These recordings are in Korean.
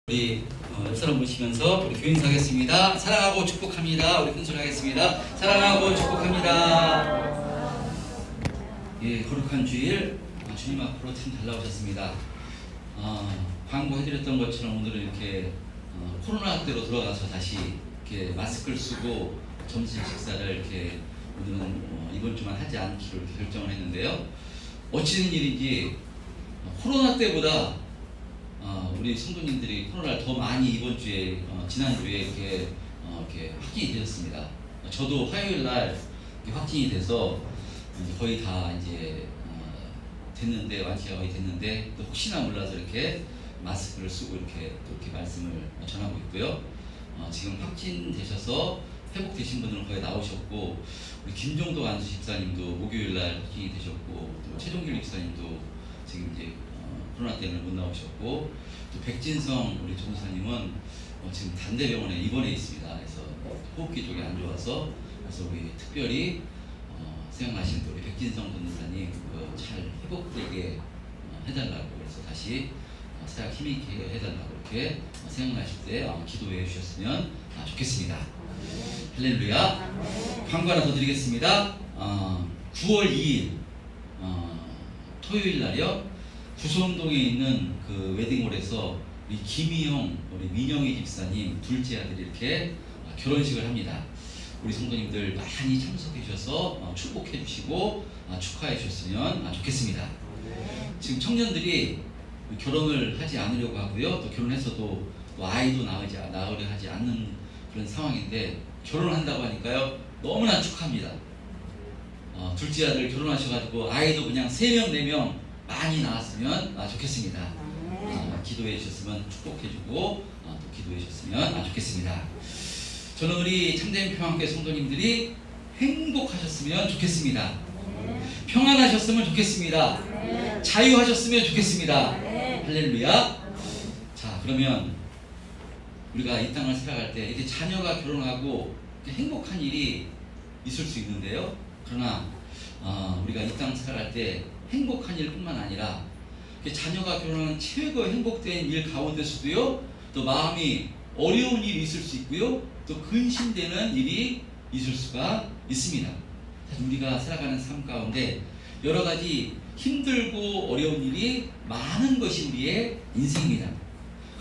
우리 옆사람 보시면서 우리 교인 하겠습니다. 사랑하고 축복합니다. 우리 큰소리 하겠습니다. 사랑하고 축복합니다. 예, 거룩한 주일 주님 앞으로 참 잘 나오셨습니다. 광고해드렸던 것처럼 오늘은 이렇게 코로나 때로 들어가서 다시 이렇게 마스크를 쓰고 점심 식사를 이렇게 오늘은 이번 주만 하지 않기로 결정을 했는데요. 어찌된 일인지 코로나 때보다 우리 성도님들이 코로나를 더 많이 이번 주에 지난주에 이렇게 확진이 되셨습니다. 저도 화요일 날 확진이 돼서 거의 다 이제 됐는데 완치가 거의 됐는데 또 혹시나 몰라서 이렇게 마스크를 쓰고 이렇게 또 이렇게 말씀을 전하고 있고요. 지금 확진되셔서 회복되신 분들은 거의 나오셨고 우리 김종도 안수 집사님도 목요일 날 확진이 되셨고 또 최종길 집사님도 지금 이제 코로나 때문에 못 나오셨고 또 백진성 우리 전도사님은 지금 단대병원에 입원해 있습니다. 그래서 호흡기 쪽이 안 좋아서 그래서 우리 특별히 생각나시는 우리 백진성 전도사님 잘 회복되게 해달라고 그래서 다시 사역 힘있게 해달라고 이렇게 생각나실 때 기도해 주셨으면 좋겠습니다. 할렐루야. 광고 하나 더 드리겠습니다. 9월 2일 토요일 날이요. 구성동에 있는 그 웨딩홀에서 우리 김희영, 우리 민영희 집사님 둘째 아들이 이렇게 결혼식을 합니다. 우리 성도님들 많이 참석해 주셔서 축복해 주시고 축하해 주셨으면 좋겠습니다. 지금 청년들이 결혼을 하지 않으려고 하고요. 또 결혼해서도 또 아이도 낳으려 하지 않는 그런 상황인데 결혼을 한다고 하니까요. 너무나 축하합니다. 둘째 아들 결혼하셔가지고 아이도 그냥 3명, 4명 많이 나왔으면 좋겠습니다. 기도해 주셨으면 축복해주고 또 기도해 주셨으면 좋겠습니다. 저는 우리 참된 평안교회 성도님들이 행복하셨으면 좋겠습니다. 평안하셨으면 좋겠습니다. 자유하셨으면 좋겠습니다. 할렐루야. 자, 그러면 우리가 이 땅을 살아갈 때 이렇게 자녀가 결혼하고 행복한 일이 있을 수 있는데요. 그러나 우리가 이 땅 살아갈 때 행복한 일뿐만 아니라 자녀가 결혼하는 최고의 행복된 일 가운데서도요 또 마음이 어려운 일이 있을 수 있고요 또 근심되는 일이 있을 수가 있습니다. 우리가 살아가는 삶 가운데 여러 가지 힘들고 어려운 일이 많은 것이 우리의 인생입니다.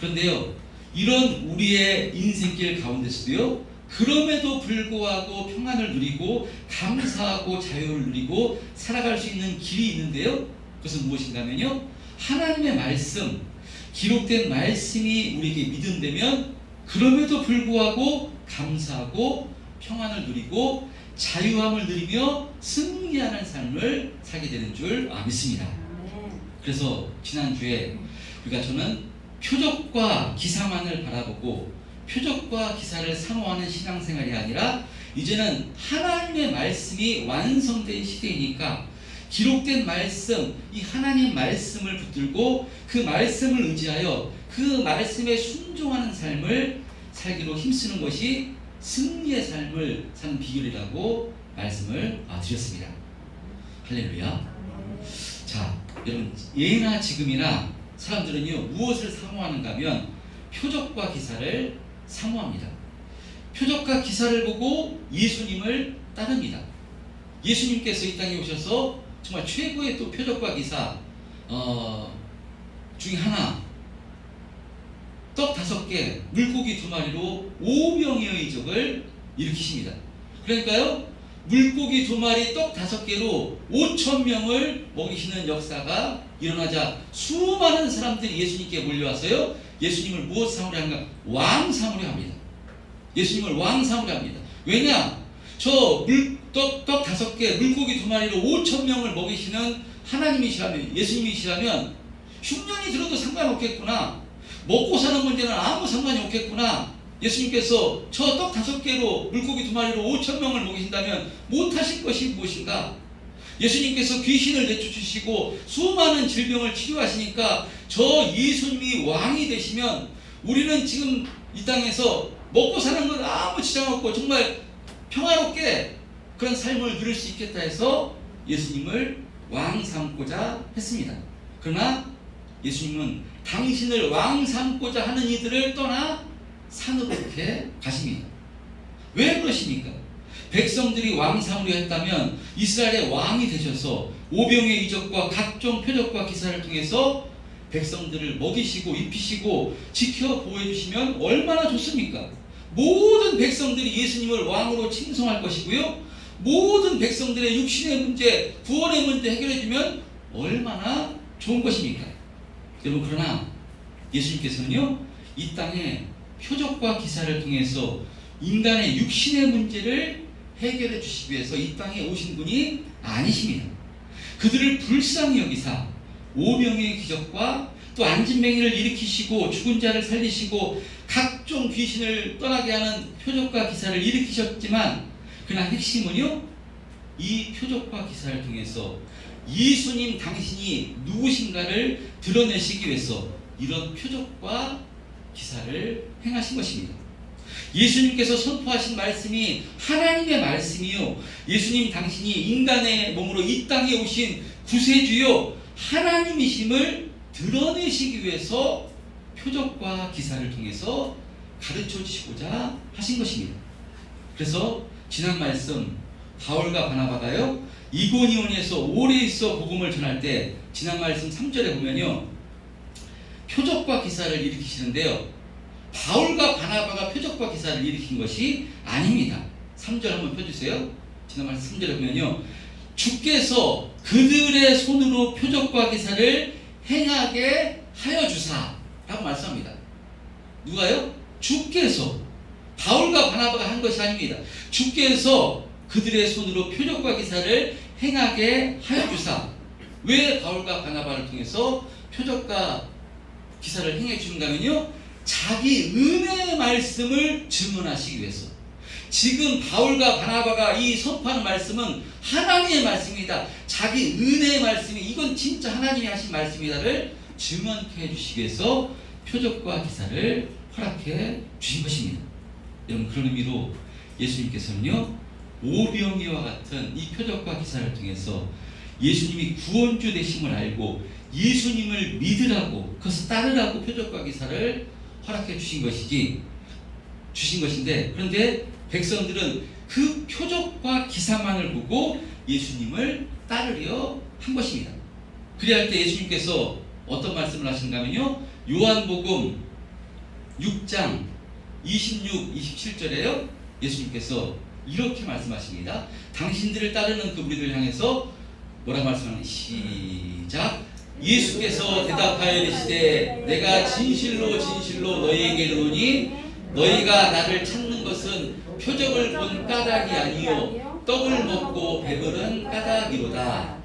그런데요 이런 우리의 인생길 가운데서도요 그럼에도 불구하고 평안을 누리고 감사하고 자유를 누리고 살아갈 수 있는 길이 있는데요. 그것은 무엇인가 하면요. 하나님의 말씀, 기록된 말씀이 우리에게 믿음되면 그럼에도 불구하고 감사하고 평안을 누리고 자유함을 누리며 승리하는 삶을 살게 되는 줄 믿습니다. 그래서 지난주에 저는 표적과 기사만을 바라보고 표적과 기사를 사모하는 신앙생활이 아니라 이제는 하나님의 말씀이 완성된 시대이니까 기록된 말씀, 이 하나님 말씀을 붙들고 그 말씀을 의지하여 그 말씀에 순종하는 삶을 살기로 힘쓰는 것이 승리의 삶을 사는 비결이라고 말씀을 드렸습니다. 할렐루야. 자, 여러분 예나 지금이나 사람들은요 무엇을 사모하는가 하면 표적과 기사를 사모합니다. 표적과 기사를 보고 예수님을 따릅니다. 예수님께서 이 땅에 오셔서 정말 최고의 또 표적과 기사 중에 하나 떡 5개 물고기 2마리로 5명의 이적을 일으키십니다. 그러니까요 물고기 2마리 떡 5개로 5,000명을 먹이시는 역사가 일어나자 수많은 사람들이 예수님께 몰려와서요 예수님을 무엇 삼으려 하는가? 왕 삼으려 합니다. 예수님을 왕 삼으려 합니다. 왜냐? 저 떡 5개 물고기 2마리로 5,000명을 먹이시는 하나님이시라면 예수님이시라면 흉년이 들어도 상관없겠구나. 먹고 사는 문제는 아무 상관이 없겠구나. 예수님께서 저 떡 5개로 물고기 2마리로 5,000명을 먹이신다면 못하실 것이 무엇인가? 예수님께서 귀신을 내쫓으시고 수많은 질병을 치료하시니까 저 예수님이 왕이 되시면 우리는 지금 이 땅에서 먹고 사는 건 아무 지장 없고 정말 평화롭게 그런 삶을 누릴 수 있겠다 해서 예수님을 왕 삼고자 했습니다. 그러나 예수님은 당신을 왕 삼고자 하는 이들을 떠나 산으로 이렇게 가십니다. 왜 그러십니까? 백성들이 왕 삼으려 했다면 이스라엘의 왕이 되셔서 오병의 이적과 각종 표적과 기사를 통해서 백성들을 먹이시고 입히시고 지켜 보호해 주시면 얼마나 좋습니까? 모든 백성들이 예수님을 왕으로 칭송할 것이고요, 모든 백성들의 육신의 문제, 구원의 문제 해결해 주면 얼마나 좋은 것입니까? 여러분, 그러나 예수님께서는요, 이 땅에 표적과 기사를 통해서 인간의 육신의 문제를 해결해 주시기 위해서 이 땅에 오신 분이 아니십니다. 그들을 불쌍히 여기사 오병의 기적과 또 안진뱅이를 일으키시고 죽은 자를 살리시고 각종 귀신을 떠나게 하는 표적과 기사를 일으키셨지만, 그러나 핵심은요, 이 표적과 기사를 통해서 예수님 당신이 누구신가를 드러내시기 위해서 이런 표적과 기사를 행하신 것입니다. 예수님께서 선포하신 말씀이 하나님의 말씀이요, 예수님 당신이 인간의 몸으로 이 땅에 오신 구세주요 하나님이심을 드러내시기 위해서 표적과 기사를 통해서 가르쳐 주시고자 하신 것입니다. 그래서 지난 말씀, 바울과 바나바가요 이고니온에서 오래 있어 복음을 전할 때 지난 말씀 3절에 보면요, 표적과 기사를 일으키시는데요, 바울과 바나바가 표적과 기사를 일으킨 것이 아닙니다. 3절 한번 펴주세요. 지난 말씀 3절에 보면요, 주께서 그들의 손으로 표적과 기사를 행하게 하여 주사 라고 말씀합니다. 누가요? 주께서. 바울과 바나바가 한 것이 아닙니다. 주께서 그들의 손으로 표적과 기사를 행하게 하여 주사. 왜 바울과 바나바를 통해서 표적과 기사를 행해 주는가 하면요, 자기 은혜의 말씀을 증언하시기 위해서. 지금 바울과 바나바가 이 선포하는 말씀은 하나님의 말씀이다, 자기 은혜의 말씀이 이건 진짜 하나님이 하신 말씀이다를 증언케 해주시기 위해서 표적과 기사를 허락해 주신 것입니다. 여러분, 그런 의미로 예수님께서는요, 오병이와 같은 이 표적과 기사를 통해서 예수님이 구원주 되심을 알고 예수님을 믿으라고, 그것을 따르라고 표적과 기사를 허락해 주신 것인데, 그런데 백성들은 그 표적과 기사만을 보고 예수님을 따르려 한 것입니다. 그래야 할 때 예수님께서 어떤 말씀을 하신가 하면요, 요한복음 6장 26, 27절에요 예수님께서 이렇게 말씀하십니다. 당신들을 따르는 그 무리들을 향해서 뭐라고 말씀하는, 시작. 예수께서 대답하여 이르시되 내가 진실로 진실로 너희에게 이르노니 너희가 나를 찾는 것은 표적을 본 까닭이 아니요 떡을 먹고 배부른 까닭이로다.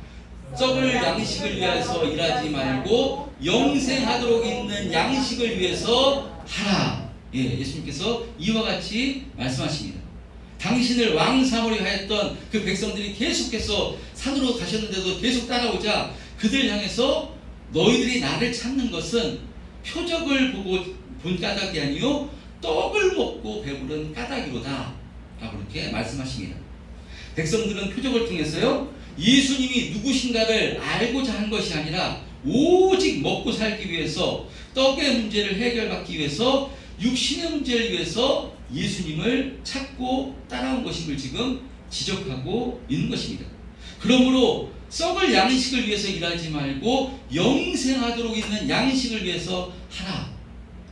떡을 양식을 위해서 일하지 말고 영생하도록 있는 양식을 위해서 하라. 예수님께서 이와 같이 말씀하십니다. 당신을 왕 삼으려 하였던 그 백성들이 계속해서 산으로 가셨는데도 계속 따라오자 그들 향해서 너희들이 나를 찾는 것은 표적을 보고 본 까닭이 아니요 떡을 먹고 배부른 까닭이로다 라고 이렇게 말씀하십니다. 백성들은 표적을 통해서요 예수님이 누구신가를 알고자 한 것이 아니라 오직 먹고 살기 위해서, 떡의 문제를 해결받기 위해서, 육신의 문제를 위해서 예수님을 찾고 따라온 것임을 지금 지적하고 있는 것입니다. 그러므로 썩을 양식을 위해서 일하지 말고 영생하도록 있는 양식을 위해서 하라.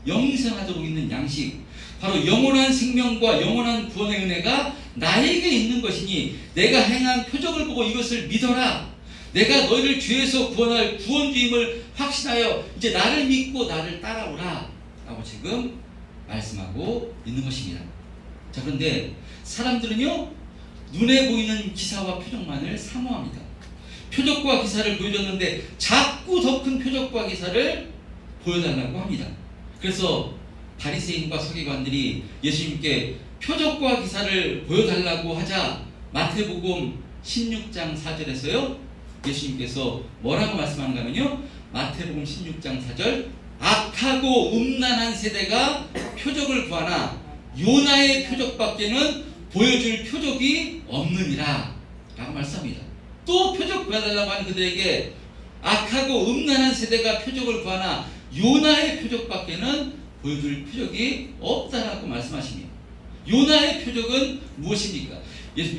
영생하도록 있는 양식, 바로 영원한 생명과 영원한 구원의 은혜가 나에게 있는 것이니 내가 행한 표적을 보고 이것을 믿어라. 내가 너희를 죄에서 구원할 구원주임을 확신하여 이제 나를 믿고 나를 따라오라 라고 지금 말씀하고 있는 것입니다. 자, 그런데 사람들은요 눈에 보이는 기사와 표적만을 사모합니다. 표적과 기사를 보여줬는데 자꾸 더 큰 표적과 기사를 보여달라고 합니다. 그래서 바리새인과 서기관들이 예수님께 표적과 기사를 보여달라고 하자 마태복음 16장 4절에서요 예수님께서 뭐라고 말씀하는가 하면요, 마태복음 16장 4절, 악하고 음란한 세대가 표적을 구하나 요나의 표적밖에는 보여줄 표적이 없느니라 라고 말씀합니다. 또 표적 구해달라고 하는 그들에게 악하고 음란한 세대가 표적을 구하나 요나의 표적밖에는 보여줄 표적이 없다라고 말씀하십니다. 요나의 표적은 무엇입니까?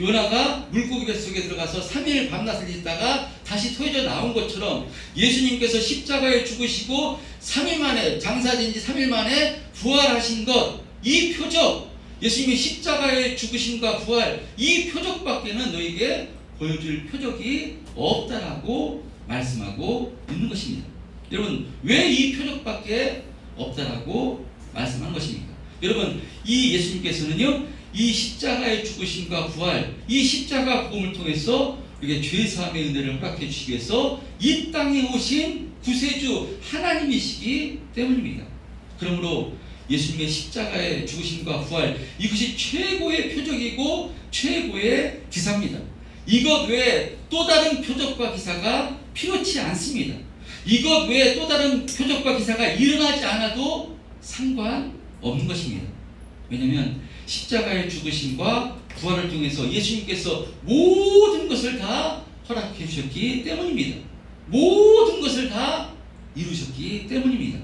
요나가 물고기 뱃속에 들어가서 3일 밤낮을 있다가 다시 토해져 나온 것처럼 예수님께서 십자가에 죽으시고 3일 만에, 장사된 지 3일 만에 부활하신 것, 이 표적, 예수님이 십자가에 죽으심과 부활, 이 표적밖에는 너에게 보여줄 표적이 없다라고 말씀하고 있는 것입니다. 여러분, 왜 이 표적밖에 없다라고 말씀한 것입니까? 여러분, 이 예수님께서는요, 이 십자가의 죽으심과 부활, 이 십자가 복음을 통해서 우리에게 죄사함의 은혜를 허락해 주시기 위해서 이 땅에 오신 구세주 하나님이시기 때문입니다. 그러므로 예수님의 십자가의 죽으심과 부활, 이것이 최고의 표적이고 최고의 기사입니다. 이것 외에 또 다른 표적과 기사가 필요치 않습니다. 이것 외에 또 다른 표적과 기사가 일어나지 않아도 상관없는 것입니다. 왜냐하면 십자가의 죽으심과 부활을 통해서 예수님께서 모든 것을 다 허락해 주셨기 때문입니다. 모든 것을 다 이루셨기 때문입니다.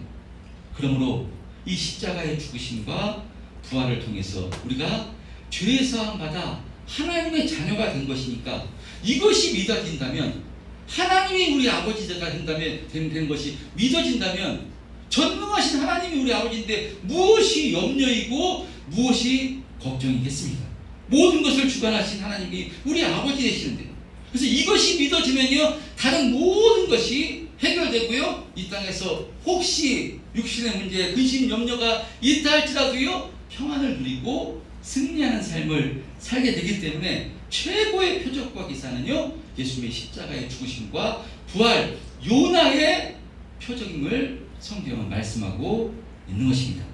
그러므로 이 십자가의 죽으심과 부활을 통해서 우리가 죄사함 받아 하나님의 자녀가 된 것이니까, 이것이 믿어진다면, 하나님이 우리 아버지가 된 것이 믿어진다면, 전능하신 하나님이 우리 아버지인데 무엇이 염려이고 무엇이 걱정이겠습니까? 모든 것을 주관하신 하나님이 우리 아버지 되시는데, 그래서 이것이 믿어지면요, 다른 모든 것이 해결되고요, 이 땅에서 혹시 육신의 문제, 근심, 염려가 있다 할지라도요, 평안을 누리고 승리하는 삶을 살게 되기 때문에 최고의 표적과 기사는요, 예수님의 십자가의 죽으심과 부활, 요나의 표적임을 성경은 말씀하고 있는 것입니다.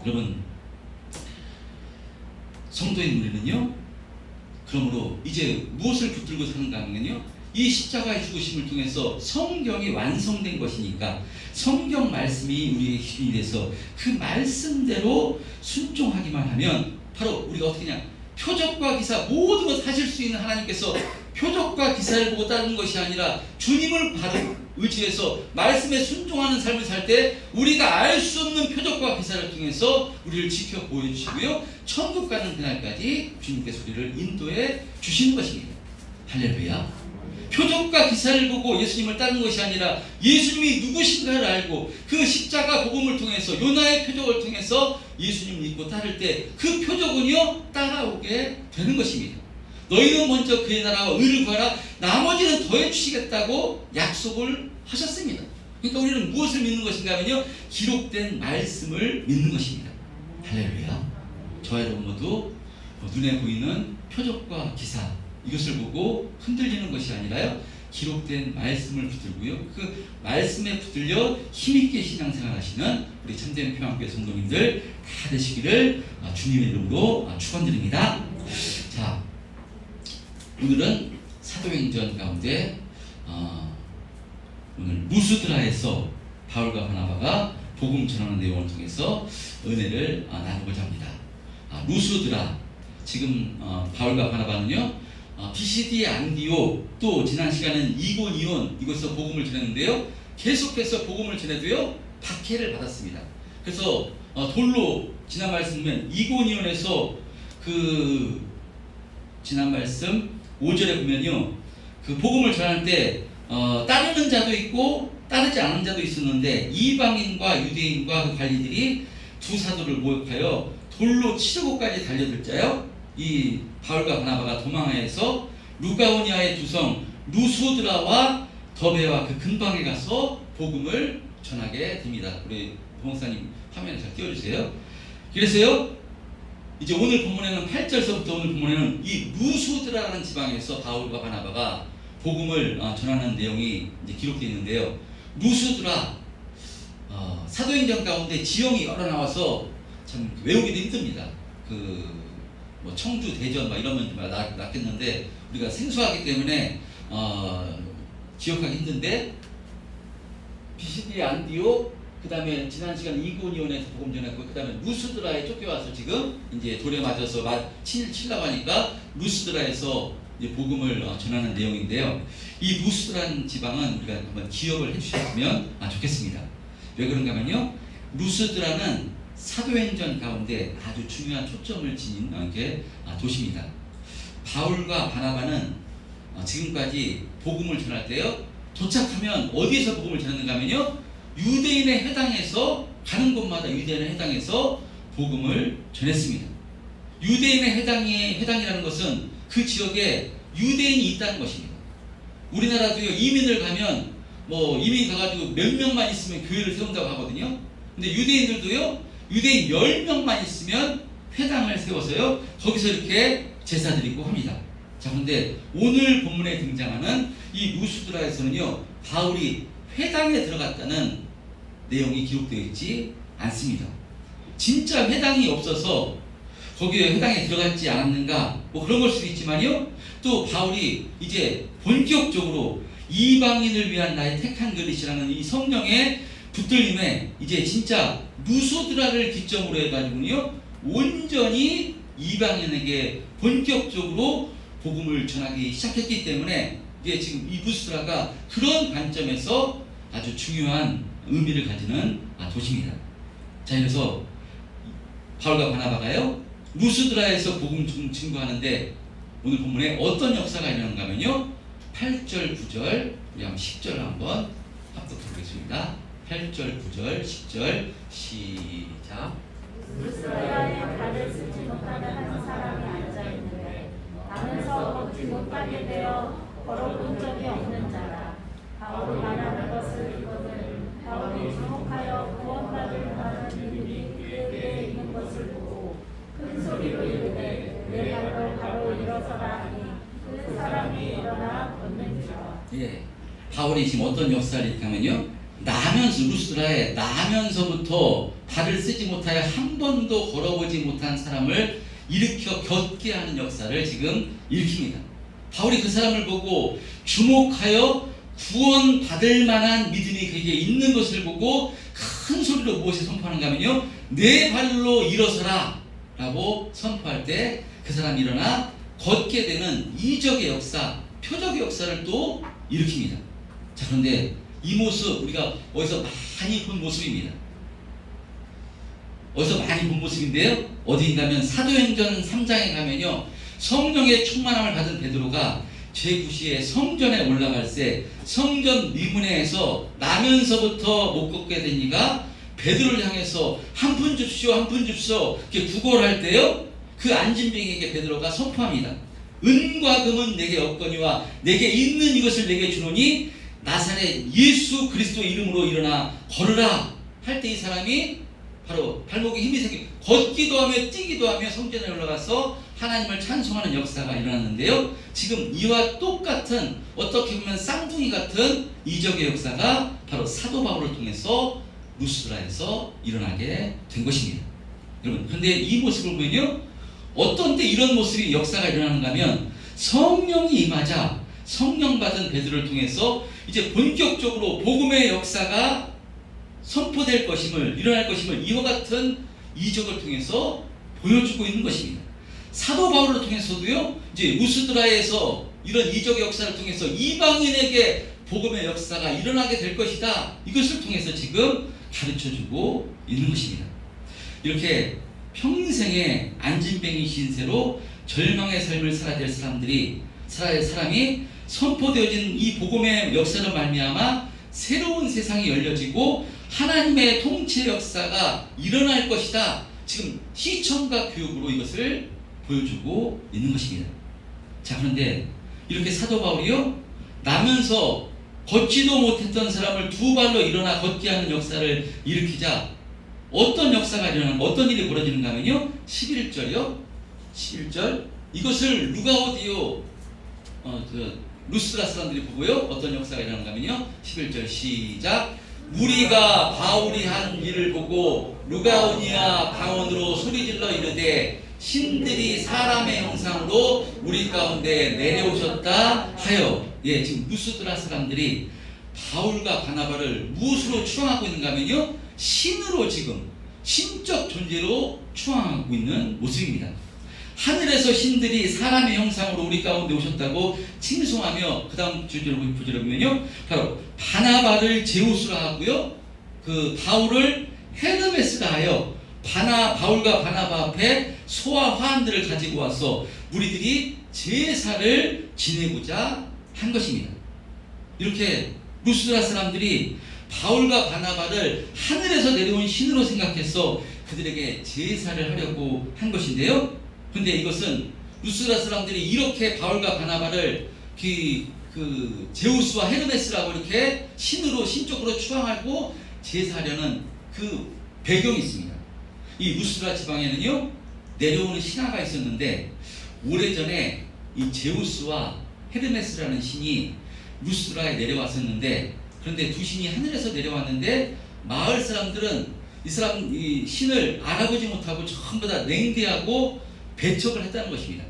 여러분, 성도인 우리는요, 그러므로 이제 무엇을 붙들고 사는가 하면요, 이 십자가의 죽으심을 통해서 성경이 완성된 것이니까 성경 말씀이 우리의 기준이 돼서 그 말씀대로 순종하기만 하면 바로 우리가 어떻게 하냐, 표적과 기사 모든 것을 하실 수 있는 하나님께서 표적과 기사를 보고 따르는 것이 아니라 주님을 바로 의지해서 말씀에 순종하는 삶을 살 때 우리가 알 수 없는 표적과 기사를 통해서 우리를 지켜 보여주시고요, 천국 가는 그날까지 주님께서 우리를 인도해 주시는 것입니다. 할렐루야. 표적과 기사를 보고 예수님을 따르는 것이 아니라 예수님이 누구신가를 알고 그 십자가 복음을 통해서, 요나의 표적을 통해서 예수님 믿고 따를 때 그 표적은요, 따라오게 되는 것입니다. 너희는 먼저 그의 나라와 의를 구하라, 나머지는 더해 주시겠다고 약속을 하셨습니다. 그러니까 우리는 무엇을 믿는 것인가 하면요, 기록된 말씀을 믿는 것입니다. 할렐루야. 저와 여러분 모두 눈에 보이는 표적과 기사, 이것을 보고 흔들리는 것이 아니라요, 기록된 말씀을 붙들고요, 그 말씀에 붙들려 힘있게 신앙생활 하시는 우리 참된 평안교회 성도님들 다 되시기를 주님의 이름으로 축원드립니다. 자, 오늘은 사도행전 가운데 오늘 루스드라에서 바울과 바나바가 복음 전하는 내용을 통해서 은혜를 나누고자 합니다. 루스드라, 지금 바울과 바나바는요, 비시디 안디옥, 또 지난 시간은 이고니온, 이곳에서 복음을 전했는데요, 계속해서 복음을 전해도요, 박해를 받았습니다. 그래서 돌로, 지난 말씀 보면 이고니온에서 그 지난 말씀 5절에 보면요, 그 복음을 전할 때 따르는 자도 있고 따르지 않은 자도 있었는데 이방인과 유대인과 그 관리들이 두 사도를 모욕하여 돌로 치르고까지 달려들자요, 이 바울과 바나바가 도망하여서 루가오니아의 두 성 루스드라와 더베와 그 근방에 가서 복음을 전하게 됩니다. 우리 봉사님 화면에 잘 띄워주세요. 그래서요, 이제 오늘 본문에는 8절서부터 오늘 본문에는 이 루스드라라는 지방에서 바울과 바나바가 복음을 전하는 내용이 이제 기록되어 있는데요. 루스드라, 사도행전 가운데 지형이 여러 나와서 참 외우기도 힘듭니다. 뭐 청주, 대전 막 이러면 낫겠는데 우리가 생소하기 때문에 기억하기 힘든데, 비시디 안디옥, 그 다음에 지난 시간 이고니온에서 복음 전했고, 그 다음에 루스드라에 쫓겨와서 지금 이제 돌에 맞아서 친일 치려고 하니까 루스드라에서 이제 복음을 전하는 내용인데요. 이 루스라는 지방은 우리가 한번 기억을 해주셨으면 좋겠습니다. 왜 그런가 하면요, 루스드라는 사도행전 가운데 아주 중요한 초점을 지닌 도시입니다. 바울과 바나바는 지금까지 복음을 전할 때요, 도착하면 어디에서 복음을 전하는가 하면요, 유대인의 회당에서, 가는 곳마다 유대인의 회당에서 복음을 전했습니다. 유대인의 회당이라는 것은 그 지역에 유대인이 있다는 것입니다. 우리나라도요, 이민을 가면 이민 가가지고 몇 명만 있으면 교회를 세운다고 하거든요. 근데 유대인들도요, 유대인 10명만 있으면 회당을 세워서요, 거기서 이렇게 제사 드리고 합니다. 자, 그런데 오늘 본문에 등장하는 이 루스드라에서는요, 바울이 회당에 들어갔다는 내용이 기록되어 있지 않습니다. 진짜 회당이 없어서 거기에 회당에 들어갔지 않았는가, 그런 걸 수도 있지만요, 또 바울이 이제 본격적으로 이방인을 위한 나의 택한 그릇이라는 이 성령의 붙들림에 이제 진짜 루스드라를 기점으로 해가지고요, 온전히 이방인에게 본격적으로 복음을 전하기 시작했기 때문에 이게 지금 이 루스드라가 그런 관점에서 아주 중요한 의미를 가지는 도시입니다. 자, 그래서 바울과 바나바가요, 루스드라에서 복음 증거하는데 오늘 본문에 어떤 역사가 일어나는가 하면요, 8절, 9절, 우리 한번 10절 한번 합독해보겠습니다. 8절, 9절, 10절 시작. 루스드라에 발을 쓰지 못하는 한 사람이 앉아있는데 나면서 걷지 못하게 되어 걸어본 적이 없는 자라. 바울이 말하는 것을 이거든 바울이 주목하여 구원받을 만한 믿음이 그에게 있는 것을 보고 큰 소리로 이르되 내 발로 바로 일어서라 하니 그 사람이 일어나 걷는지라. 예, 바울이 지금 어떤 역사를 이렇게 하면요, 루스드라에 나면서부터 발을 쓰지 못하여 한 번도 걸어보지 못한 사람을 일으켜 걷게 하는 역사를 지금 일으킵니다. 바울이 그 사람을 보고 주목하여 구원받을 만한 믿음이 그에게 있는 것을 보고 큰 소리로 무엇을 선포하는가 하면요, 내 발로 일어서라 라고 선포할 때 그 사람이 일어나 걷게 되는 이적의 역사, 표적의 역사를 또 일으킵니다. 자, 그런데 이 모습 우리가 어디서 많이 본 모습입니다. 어디서 많이 본 모습인데요, 어디인가면 사도행전 3장에 가면요, 성령의 충만함을 받은 베드로가 제9시에 성전에 올라갈 때 성전 미문에서 나면서부터 못 걷게 되니까 베드로를 향해서 한 푼 줍시오, 한 푼 줍시오 이렇게 구걸할 때요, 그 안진뱅이에게 베드로가 선포합니다. 은과 금은 내게 없거니와 내게 있는 이것을 내게 주노니 나사렛 예수 그리스도 이름으로 일어나 걸으라 할 때 이 사람이 바로 발목에 힘이 생겨 걷기도 하며 뛰기도 하며 성전에 올라가서 하나님을 찬송하는 역사가 일어났는데요, 지금 이와 똑같은 어떻게 보면 쌍둥이 같은 이적의 역사가 바로 사도 바울을 통해서 루스드라에서 일어나게 된 것입니다. 여러분, 그런데 이 모습을 보면요, 어떤 때 이런 모습이 역사가 일어나는가 하면 성령이 임하자 성령 받은 베드로를 통해서 이제 본격적으로 복음의 역사가 선포될 것임을, 일어날 것임을 이와 같은 이적을 통해서 보여주고 있는 것입니다. 사도 바울을 통해서도요, 이제 루스드라에서 이런 이적의 역사를 통해서 이방인에게 복음의 역사가 일어나게 될 것이다, 이것을 통해서 지금 가르쳐주고 있는 것입니다. 이렇게 평생의 안진뱅이 신세로 절망의 삶을 살아야 될 사람이 선포되어진 이 복음의 역사로 말미암아 새로운 세상이 열려지고 하나님의 통치 역사가 일어날 것이다, 지금 시청과 교육으로 이것을 보여주고 있는 것입니다. 자, 그런데 이렇게 사도 바울이요, 나면서 걷지도 못했던 사람을 두 발로 일어나 걷게 하는 역사를 일으키자 어떤 역사가 일어나는가, 어떤 일이 벌어지는가 하면요, 11절이요, 11절 이것을 루가오디오 루스드라 사람들이 보고요, 어떤 역사가 일어나는가 하면요, 11절 시작. 우리가 바울이 한 일을 보고 루가오니아 방언으로 소리질러 이르되 신들이 사람의 형상으로 우리 가운데 내려오셨다 하여. 예, 지금 루스드라 사람들이 바울과 바나바를 무엇으로 추앙하고 있는가 하면요, 신으로, 지금 신적 존재로 추앙하고 있는 모습입니다. 하늘에서 신들이 사람의 형상으로 우리 가운데 오셨다고 칭송하며 그 다음 구절을 보면요, 바로 바나바를 제우스라 하고요, 그 바울을 헤르메스라 하여 바울과 바나바 앞에 소와 화환들을 가지고 와서 우리들이 제사를 지내고자 한 것입니다. 이렇게 루스드라 사람들이 바울과 바나바를 하늘에서 내려온 신으로 생각해서 그들에게 제사를 하려고 한 것인데요. 근데 이것은 루스드라 사람들이 이렇게 바울과 바나바를 그 제우스와 헤르메스라고 이렇게 신적으로 추앙하고 제사하려는 그 배경이 있습니다. 이 루스드라 지방에는요, 내려오는 신화가 있었는데 오래전에 이 제우스와 헤르메스라는 신이 루스드라에 내려왔었는데, 그런데 두 신이 하늘에서 내려왔는데 마을 사람들은 이 신을 알아보지 못하고 전부 다 냉대하고 배척을 했다는 것입니다.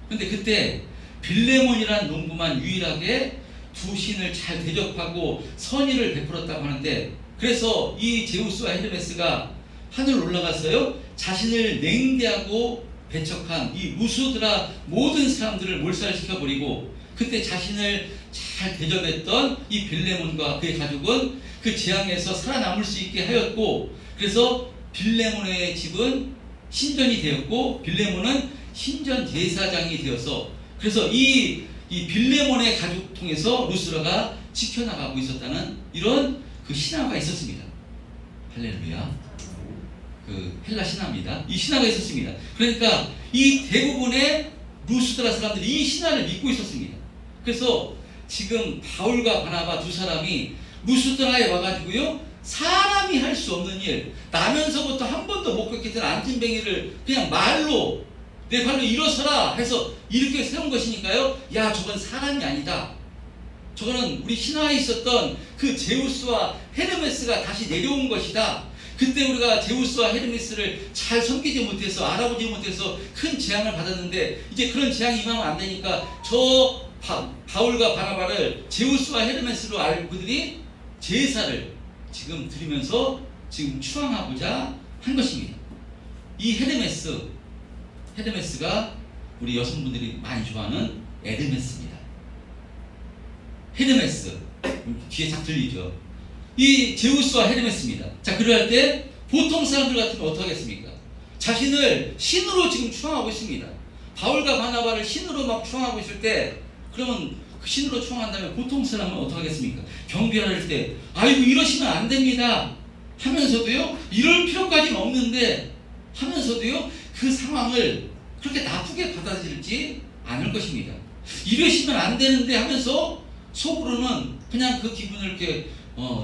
그런데 그때 빌레몬이라는 농부만 유일하게 두 신을 잘 대접하고 선의를 베풀었다고 하는데, 그래서 이 제우스와 헤르메스가 하늘 올라갔어요. 자신을 냉대하고 배척한 이 루스드라 모든 사람들을 몰살시켜버리고, 그때 자신을 잘 대접했던 이 빌레몬과 그의 가족은 그 재앙에서 살아남을 수 있게 하였고, 그래서 빌레몬의 집은 신전이 되었고 빌레몬은 신전 제사장이 되어서, 그래서 이 빌레몬의 가족 통해서 루스드라가 지켜나가고 있었다는 이런 그 신화가 있었습니다. 할렐루야. 그 헬라 신화입니다. 이 신화가 있었습니다. 그러니까 이 대부분의 루스드라 사람들이 이 신화를 믿고 있었습니다. 그래서 지금 바울과 바나바 두 사람이 루스드라에 와가지고요, 사람이 할 수 없는 일, 나면서부터 한 번도 못 겪었던 안진뱅이를 그냥 말로 내 발로 일어서라 해서 이렇게 세운 것이니까요, 야, 저건 사람이 아니다. 저거는 우리 신화에 있었던 그 제우스와 헤르메스가 다시 내려온 것이다. 그때 우리가 제우스와 헤르메스를 잘 섬기지 못해서, 알아보지 못해서 큰 재앙을 받았는데, 이제 그런 재앙이 임하면 안 되니까 저 바울과 바나바를 제우스와 헤르메스로 알고 그들이 제사를 지금 드리면서 지금 추앙하고자 한 것입니다. 이 헤르메스가 우리 여성분들이 많이 좋아하는 에르메스입니다. 헤르메스, 뒤에 딱 들리죠? 이 제우스와 헤르메스입니다. 자, 그럴 때 보통 사람들 같으면 어떻게 하겠습니까? 자신을 신으로 지금 추앙하고 있습니다. 바울과 바나바를 신으로 막 추앙하고 있을 때, 그러면 그 신으로 추앙한다면 보통 사람은 어떻게 하겠습니까? 경비할 때, 아이고 이러시면 안 됩니다 하면서도요, 이럴 필요까지는 없는데 하면서도요, 그 상황을 그렇게 나쁘게 받아들일지 않을 것입니다. 이러시면 안 되는데 하면서 속으로는 그냥 그 기분을 이렇게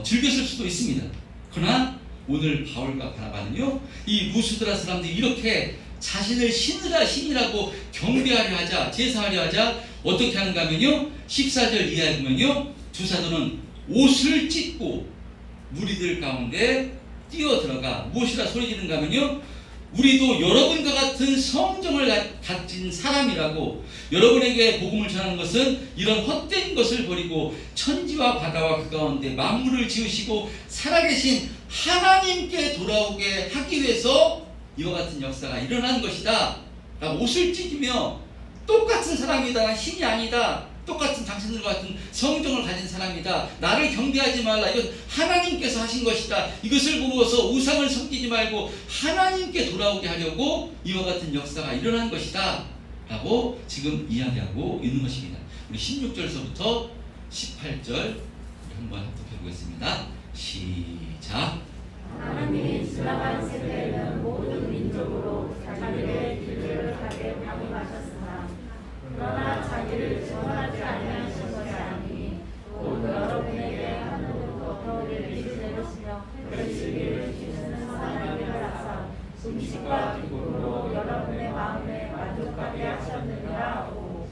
즐겼을 수도 있습니다. 그러나 오늘 바울과 바나바는요, 이 루스드라 사람들이 이렇게 자신을 신이라고 경배하려 하자, 제사하려 하자, 어떻게 하는가 하면요, 14절 이하에 보면요, 두 사도는 옷을 찢고 무리들 가운데 뛰어들어가 무엇이라 소리지는가 하면요, 우리도 여러분과 같은 성정을 가진 사람이라고, 여러분에게 복음을 전하는 것은 이런 헛된 것을 버리고 천지와 바다와 그 가운데 만물을 지으시고 살아계신 하나님께 돌아오게 하기 위해서 이와 같은 역사가 일어난 것이다 라고 옷을 찢으며, 똑같은 사람이다, 난 신이 아니다, 똑같은 당신들과 같은 성정을 가진 사람이다, 나를 경배하지 말라, 이건 하나님께서 하신 것이다, 이것을 보고서 우상을 섬기지 말고 하나님께 돌아오게 하려고 이와 같은 역사가 일어난 것이다 라고 지금 이야기하고 있는 것입니다. 우리 16절서부터 18절 한번 합독해 보겠습니다. 시작. 하나님이 지나간 세대에는 모든 민족으로 자기의 길을 가게 방임하셨으나, 그러나 자기를 전하지 아니하신 것이 아니니 곧 여러분에게 하늘로부터 빚을 내리시며 versi를 주시는 하나님을 하사 음식과 기쁨으로 여러분의 마음에 만족하게 하셨느니라 하고,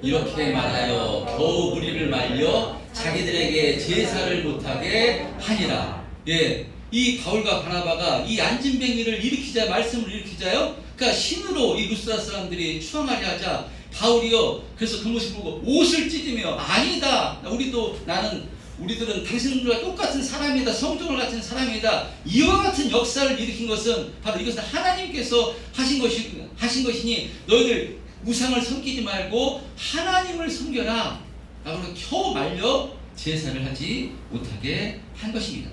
이렇게 말하여 겨우 우리를 말려 자기들에게 제사를 못하게 하니라. 예, 이 바울과 바나바가 이 안진뱅이를 일으키자, 말씀을 일으키자요, 그러니까 신으로 이 루스드라 사람들이 추앙하려 하자 바울이요, 그래서 그 모습을 보고 옷을 찢으며, 아니다, 나는 우리들은 당신들과 똑같은 사람이다, 성도를 같은 사람이다, 이와 같은 역사를 일으킨 것은 바로 이것은 하나님께서 하신 것이니 너희들 우상을 섬기지 말고 하나님을 섬겨라 라고 겨우 말려 제사를 하지 못하게 한 것입니다.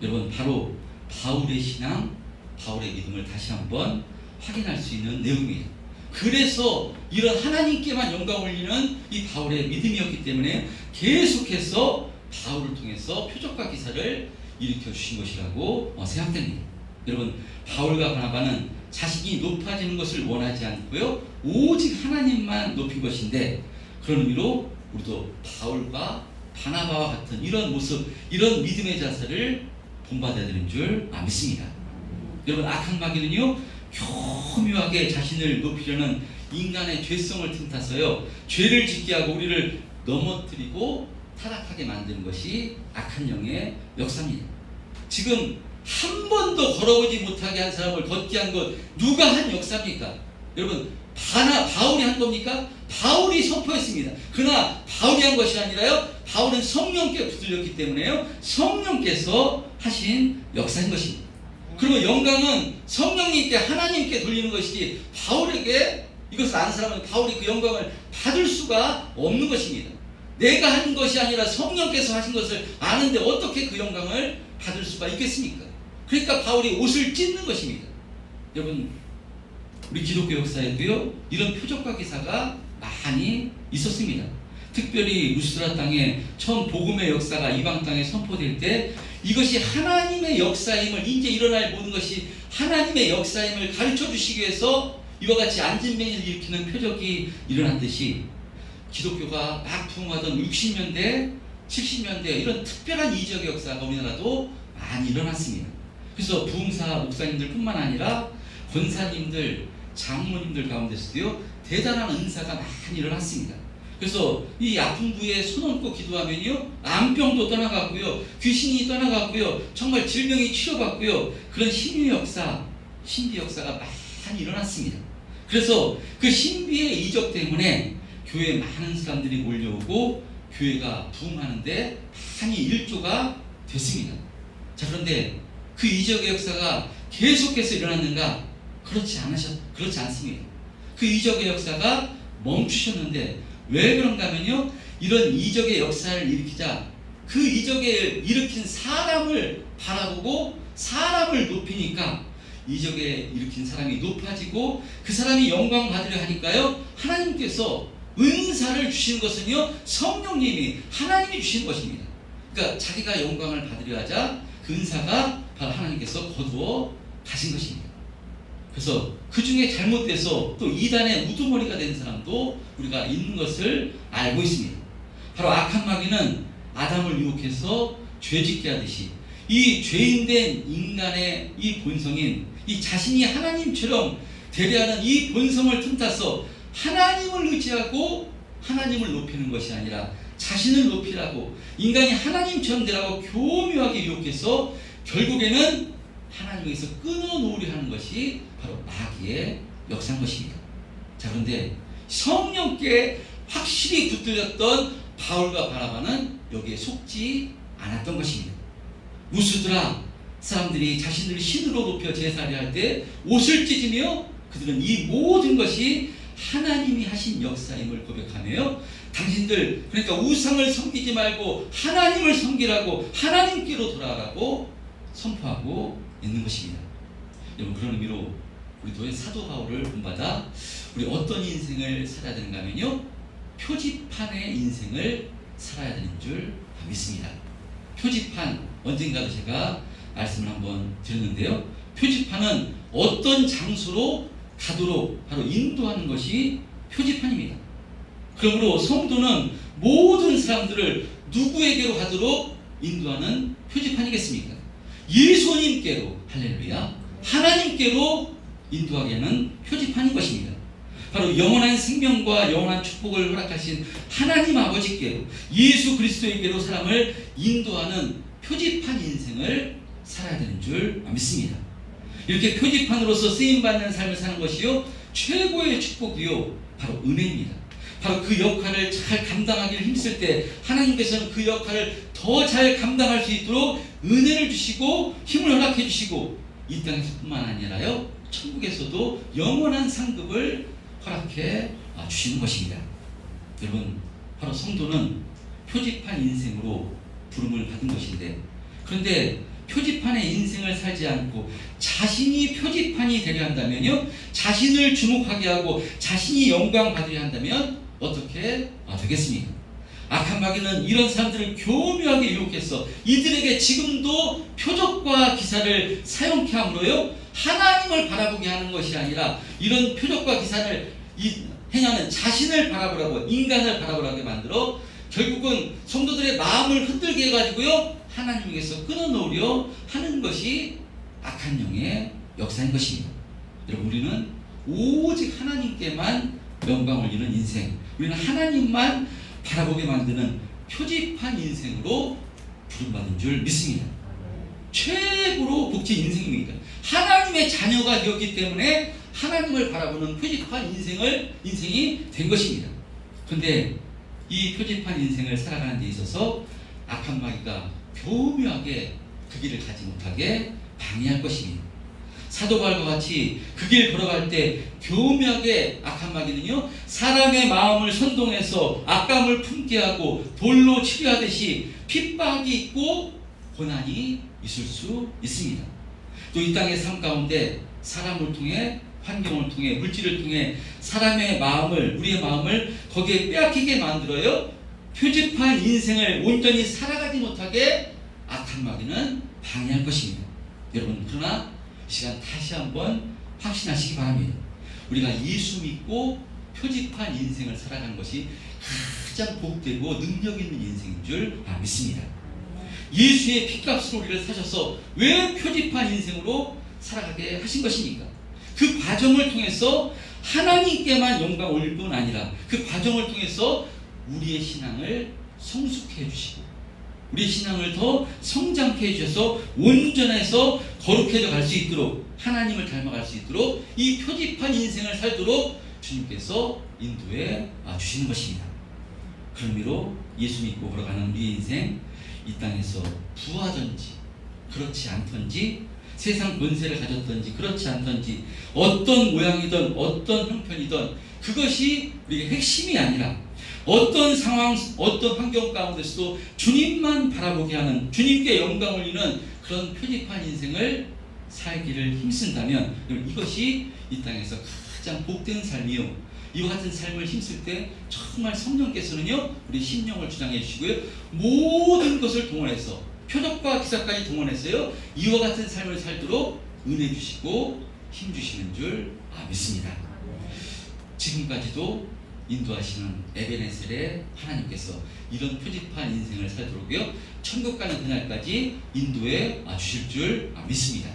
여러분, 바로 바울의 신앙, 바울의 믿음을 다시 한번 확인할 수 있는 내용입니다. 그래서 이런 하나님께만 영광 올리는 이 바울의 믿음이었기 때문에 계속해서 바울을 통해서 표적과 기사를 일으켜 주신 것이라고 생각됩니다. 여러분, 바울과 바나바는 자신이 높아지는 것을 원하지 않고요, 오직 하나님만 높인 것인데, 그런 의미로 우리도 바울과 바나바와 같은 이런 모습, 이런 믿음의 자세를 본받아야 되는 줄 믿습니다. 여러분, 악한 마귀는요, 교묘하게 자신을 높이려는 인간의 죄성을 틈타서요, 죄를 짓게 하고 우리를 넘어뜨리고 타락하게 만드는 것이 악한 영의 역사입니다. 지금 한 번도 걸어오지 못하게 한 사람을 걷게 한 것 누가 한 역사입니까? 여러분, 바울이 한 겁니까? 바울이 선포했습니다. 그러나 바울이 한 것이 아니라요, 바울은 성령께 붙들렸기 때문에요, 성령께서 하신 역사인 것입니다. 그러면 영광은 성령님께, 하나님께 돌리는 것이지 바울에게 이것을 아는 사람은 바울이 그 영광을 받을 수가 없는 것입니다. 내가 한 것이 아니라 성령께서 하신 것을 아는데 어떻게 그 영광을 받을 수가 있겠습니까? 그러니까 바울이 옷을 찢는 것입니다. 여러분, 우리 기독교 역사에도요, 이런 표적과 기사가 많이 있었습니다. 특별히 루스드라 땅에 처음 복음의 역사가 이방 땅에 선포될 때 이것이 하나님의 역사임을, 이제 일어날 모든 것이 하나님의 역사임을 가르쳐 주시기 위해서 이와 같이 안진뱅이를 일으키는 표적이 일어났듯이 기독교가 막 부흥하던 60년대, 70년대 이런 특별한 이적의 역사가 우리나라도 많이 일어났습니다. 그래서 부흥사 목사님들 뿐만 아니라 권사님들, 장로님들 가운데서도요, 대단한 은사가 많이 일어났습니다. 그래서 이 아픈 부위에 손 얹고 기도하면요, 암병도 떠나갔고요, 귀신이 떠나갔고요, 정말 질병이 치료받고요, 그런 신비의 역사, 신비 역사가 많이 일어났습니다. 그래서 그 신비의 이적 때문에 교회에 많은 사람들이 몰려오고 교회가 부흥하는데 많이 일조가 됐습니다. 자, 그런데 그 이적의 역사가 계속해서 일어났는가? 그렇지 않습니다. 그 이적의 역사가 멈추셨는데 왜 그런가 하면요, 이런 이적의 역사를 일으키자 그 이적에 일으킨 사람을 바라보고 사람을 높이니까 이적에 일으킨 사람이 높아지고 그 사람이 영광 받으려 하니까요, 하나님께서 은사를 주시는 것은요, 성령님이, 하나님이 주시는 것입니다. 그러니까 자기가 영광을 받으려 하자 그 은사가 바로 하나님께서 거두어 가신 것입니다. 그래서 그 중에 잘못돼서 또 이단의 우두머리가 된 사람도 우리가 있는 것을 알고 있습니다. 바로 악한 마귀는 아담을 유혹해서 죄짓게 하듯이 이 죄인된 인간의 이 본성인, 이 자신이 하나님처럼 되려하는 이 본성을 틈타서 하나님을 의지하고 하나님을 높이는 것이 아니라 자신을 높이라고, 인간이 하나님처럼 되라고 교묘하게 유혹해서 결국에는 하나님에서 끊어놓으려 하는 것이 바로 마귀의 역사인 것입니다. 자, 그런데 성령께 확실히 붙들렸던 바울과 바나바는 여기에 속지 않았던 것입니다. 루스드라 사람들이 자신을 신으로 높여 제사를 할 때 옷을 찢으며 그들은 이 모든 것이 하나님이 하신 역사임을 고백하며 당신들, 그러니까 우상을 섬기지 말고 하나님을 섬기라고, 하나님께로 돌아가라고 선포하고 있는 것입니다. 여러분, 그런 의미로 우리도 사도 바울을 본받아 우리 어떤 인생을 살아야 되는가 하면요, 표지판의 인생을 살아야 되는 줄 믿습니다. 표지판, 언젠가도 제가 말씀을 한번 드렸는데요, 표지판은 어떤 장소로 가도록 바로 인도하는 것이 표지판입니다. 그러므로 성도는 모든 사람들을 누구에게로 가도록 인도하는 표지판이겠습니까? 예수님께로, 할렐루야, 하나님께로 인도하게 하는 표지판인 것입니다. 바로 영원한 생명과 영원한 축복을 허락하신 하나님 아버지께로, 예수 그리스도에게로 사람을 인도하는 표지판 인생을 살아야 되는 줄 믿습니다. 이렇게 표지판으로서 쓰임받는 삶을 사는 것이요, 최고의 축복이요, 바로 은혜입니다. 바로 그 역할을 잘 감당하기를 힘쓸 때 하나님께서는 그 역할을 더 잘 감당할 수 있도록 은혜를 주시고 힘을 허락해 주시고 이 땅에서뿐만 아니라요 천국에서도 영원한 상급을 허락해 주시는 것입니다. 여러분, 바로 성도는 표지판 인생으로 부름을 받은 것인데, 그런데 표지판의 인생을 살지 않고 자신이 표지판이 되려 한다면요, 자신을 주목하게 하고 자신이 영광 받으려 한다면 어떻게 되겠습니까? 악한 마귀는 이런 사람들을 교묘하게 유혹해서 이들에게 지금도 표적과 기사를 사용케 함으로요 하나님을 바라보게 하는 것이 아니라 이런 표적과 기사를 행하는 자신을 바라보라고, 인간을 바라보라고 만들어 결국은 성도들의 마음을 흔들게 해가지고요 하나님에게서 끊어놓으려 하는 것이 악한 영의 역사인 것입니다. 여러분, 우리는 오직 하나님께만 영광 올리는 인생, 우리는 하나님만 바라보게 만드는 표지판 인생으로 부름받은 줄 믿습니다. 최고로 복지 인생입니다. 하나님의 자녀가 되었기 때문에 하나님을 바라보는 표지판 인생이 된 것입니다. 그런데 이 표지판 인생을 살아가는 데 있어서 악한 마귀가 교묘하게 그 길을 가지 못하게 방해할 것입니다. 사도 바울과 같이 그 길 걸어갈 때 교묘하게 악한 마귀는요 사람의 마음을 선동해서 악감을 품게 하고 돌로 치료하듯이 핍박이 있고 고난이 있을 수 있습니다. 또 이 땅의 삶 가운데 사람을 통해, 환경을 통해, 물질을 통해 사람의 마음을, 우리의 마음을 거기에 빼앗기게 만들어요 표지판 인생을 온전히 살아가지 못하게 악한 마귀는 방해할 것입니다. 여러분, 그러나 이 시간 다시 한번 확신하시기 바랍니다. 우리가 예수 믿고 표지판 인생을 살아가는 것이 가장 복되고 능력 있는 인생인 줄 믿습니다. 예수의 피값으로 우리를 사셔서 왜 표지판 인생으로 살아가게 하신 것입니까? 그 과정을 통해서 하나님께만 영광 올릴 뿐 아니라 그 과정을 통해서 우리의 신앙을 성숙해 주시고 우리 신앙을 더 성장케 해주셔서 온전해서 거룩해져 갈 수 있도록, 하나님을 닮아갈 수 있도록 이 표지판 인생을 살도록 주님께서 인도해 주시는 것입니다. 그런 의미로 예수 믿고 걸어가는 우리의 인생, 이 땅에서 부하든지 그렇지 않든지, 세상 권세를 가졌든지 그렇지 않든지, 어떤 모양이든 어떤 형편이든 그것이 우리의 핵심이 아니라 어떤 상황, 어떤 환경 가운데서도 주님만 바라보게 하는, 주님께 영광 올리는 그런 표지판 인생을 살기를 힘쓴다면 이것이 이 땅에서 가장 복된 삶이요, 이와 같은 삶을 힘쓸 때 정말 성령께서는요 우리 심령을 주장해 주시고요 모든 것을 동원해서 표적과 기사까지 동원해서요 이와 같은 삶을 살도록 은혜 주시고 힘 주시는 줄 믿습니다. 지금까지도 인도하시는 에베네셀의 하나님께서 이런 표지판 인생을 살도록요 천국 가는 그날까지 인도해 주실 줄 믿습니다.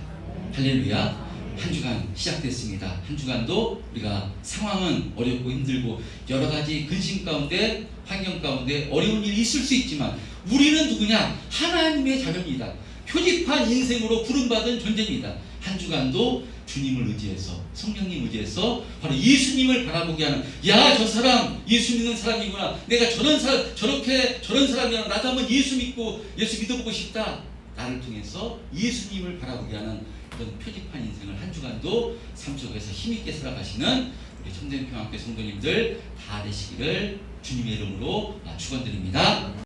할렐루야. 한 주간 시작됐습니다. 한 주간도 우리가 상황은 어렵고 힘들고 여러 가지 근심 가운데, 환경 가운데 어려운 일이 있을 수 있지만 우리는 누구냐? 하나님의 자녀입니다. 표지판 인생으로 부름받은 존재입니다. 한 주간도 주님을 의지해서, 성령님 의지해서 바로 예수님을 바라보게 하는, 야, 저 사람 예수 믿는 사람이구나, 내가 저런 사람이야, 나도 한번 예수 믿어보고 싶다, 나를 통해서 예수님을 바라보게 하는 그런 표지판 인생을 한 주간도 삶 속에서 힘있게 살아가시는 우리 청정평화교회 성도님들 다 되시기를 주님의 이름으로 축원드립니다.